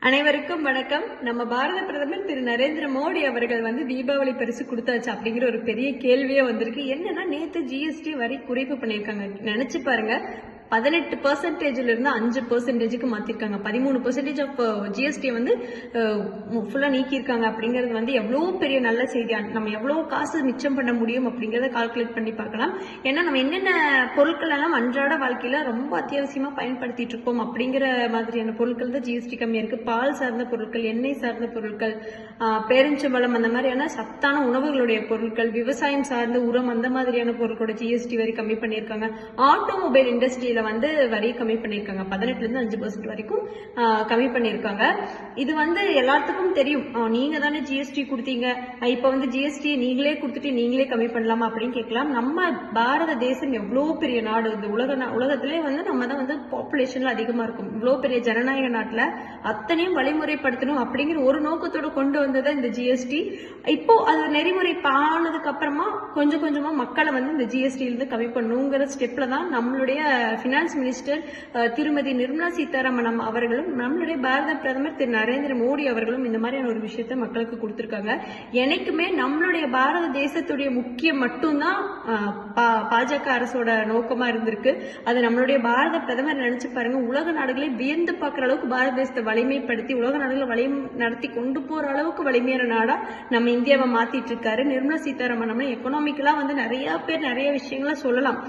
அனைவருக்கும் வணக்கம். நம்ம பாரத பிரதமர் திரு நரேந்திர மோடி அவர்கள் தீபாவளி பரிசு கொடுத்தாச்சு அப்படிங்கிற ஒரு பெரிய கேள்வியே வந்திருக்கு. என்னன்னா, நேத்து ஜிஎஸ்டி வரி குறைப்பு பண்ணிருக்காங்க. நினைச்சு பாருங்க, 18% இருந்து 5% மாத்திருக்காங்க. 13% ஆஃப் ஜிஎஸ்டி ஃபுல்லா நீக்கியிருக்காங்க. அப்படிங்கிறது எவ்வளவு பெரிய நல்ல செய்தி. நம்ம எவ்வளவு காசு மிச்சம் பண்ண முடியும் அப்படிங்கறத கால்குலேட் பண்ணி பார்க்கலாம். ஏன்னா நம்ம என்னென்ன பொருட்கள் எல்லாம் அன்றாட வாழ்க்கையில ரொம்ப அத்தியாவசியமா பயன்படுத்திட்டு இருக்கோம் அப்படிங்கிற மாதிரியான பொருட்கள் தான் ஜிஎஸ்டி கம்மியா இருக்கு. பால் சார்ந்த பொருட்கள், எண்ணெய் சார்ந்த பொருட்கள், பேரிச்சம்பழம், அந்த மாதிரியான சத்தான உணவுகளுடைய பொருட்கள், விவசாயம் சார்ந்த உரம், அந்த மாதிரியான பொருட்களோட ஜிஎஸ்டி வரி கம்மி பண்ணியிருக்காங்க. ஆட்டோமொபைல் இண்டஸ்ட்ரியில வரி கம்மி பண்ணிருக்காங்க. 18% இருந்து 5% வரைக்கும் கம்மி பண்ணிருக்காங்க. இது எல்லாத்துக்கும் தெரியும். நீங்க தானே ஜிஎஸ்டி கொடுத்தீங்க, இப்ப ஜிஎஸ்டி நீங்களே கொடுத்துட்டு நீங்களே கம்மி பண்ணலாமா அப்படின்னு கேட்கலாம். நம்ம பாரத தேசம் எவ்வளவு பெரிய நாடு. இந்த உலகத்திலே நம்ம தான் பாப்புலேஷன்ல அதிகமா இருக்கும். இவ்வளவு பெரிய ஜனநாயக நாட்டுல அத்தனையும் வழிமுறைப்படுத்தணும் அப்படிங்கிற ஒரு நோக்கத்தோட கொண்டு வந்தது இந்த ஜிஎஸ்டி. இப்போ அது நெறிமுறை ஆனதுக்கு அப்புறமா கொஞ்சம் கொஞ்சமா மக்களை இந்த ஜிஎஸ்டி இருந்து கம்மி பண்ணுங்கிற ஸ்டெப்ல தான் நம்மளுடைய பினான்ஸ் மினிஸ்டர் திருமதி நிர்மலா சீதாராமன் அவர்களும் நம்மளுடைய பாரத பிரதமர் திரு நரேந்திர மோடி அவர்களும் இந்த மாதிரியான ஒரு விஷயத்தை மக்களுக்கு கொடுத்திருக்காங்க. எனக்குமே நம்மளுடைய பாரத தேசத்துடைய முக்கியம் மட்டும்தான் பாஜக அரசோட நோக்கமா இருந்திருக்கு. அது நம்மளுடைய பாரத பிரதமர் நினைச்சு பாருங்க, உலக நாடுகளை வியந்து பார்க்கிற அளவுக்கு பாரத தேசத்தை வலிமைப்படுத்தி உலக நாடுகளை நடத்தி கொண்டு போற அளவுக்கு வலிமையான நாடா நம்ம இந்தியாவை மாத்திட்டு இருக்காரு நிர்மலா சீதாராமன். எக்கனாமிக்கலா நிறைய பேர் நிறைய விஷயங்களை சொல்லலாம்.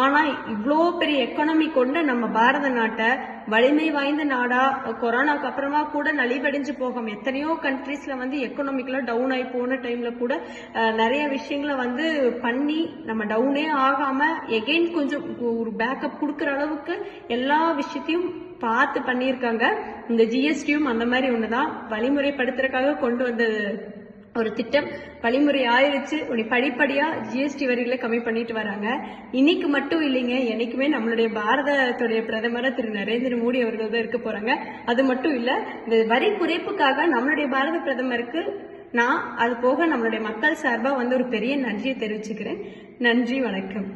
ஆனா இவ்வளோ பெரிய எக்கானமி கொண்ட நம்ம பாரத நாட்டை வலிமை வாய்ந்த நாடா கொரோனாக்கு அப்புறமா கூட நலிவடைஞ்சு போகும். எத்தனையோ கண்ட்ரீஸ்ல எக்கனாமிக்கலா டவுன் ஆகி போன டைம்ல கூட நிறைய விஷயங்களை பண்ணி நம்ம டவுனே ஆகாம எகெயின் கொஞ்சம் ஒரு பேக்கப் கொடுக்கற அளவுக்கு எல்லா விஷயத்தையும் பார்த்து பண்ணியிருக்காங்க. இந்த ஜிஎஸ்டியும் அந்த மாதிரி ஒண்ணுதான். வழிமுறைப்படுத்துறதுக்காக கொண்டு வந்த ஒரு திட்டம் வழிமுறை ஆயிருச்சு. படிப்படியா ஜிஎஸ்டி வரிகளை கம்மி பண்ணிட்டு வராங்க. இன்னைக்கு மட்டும் இல்லைங்க, என்னைக்குமே நம்மளுடைய பாரதத்துடைய பிரதமர் திரு நரேந்திர மோடி அவர்கள் தான் இருக்க போறாங்க. அது மட்டும் இல்ல, இந்த வரி குறைப்புக்காக நம்மளுடைய பாரத பிரதமருக்கு நான் அது போக நம்மளுடைய மக்கள் சார்பா ஒரு பெரிய நன்றியை தெரிவிச்சுக்கிறேன். நன்றி, வணக்கம்.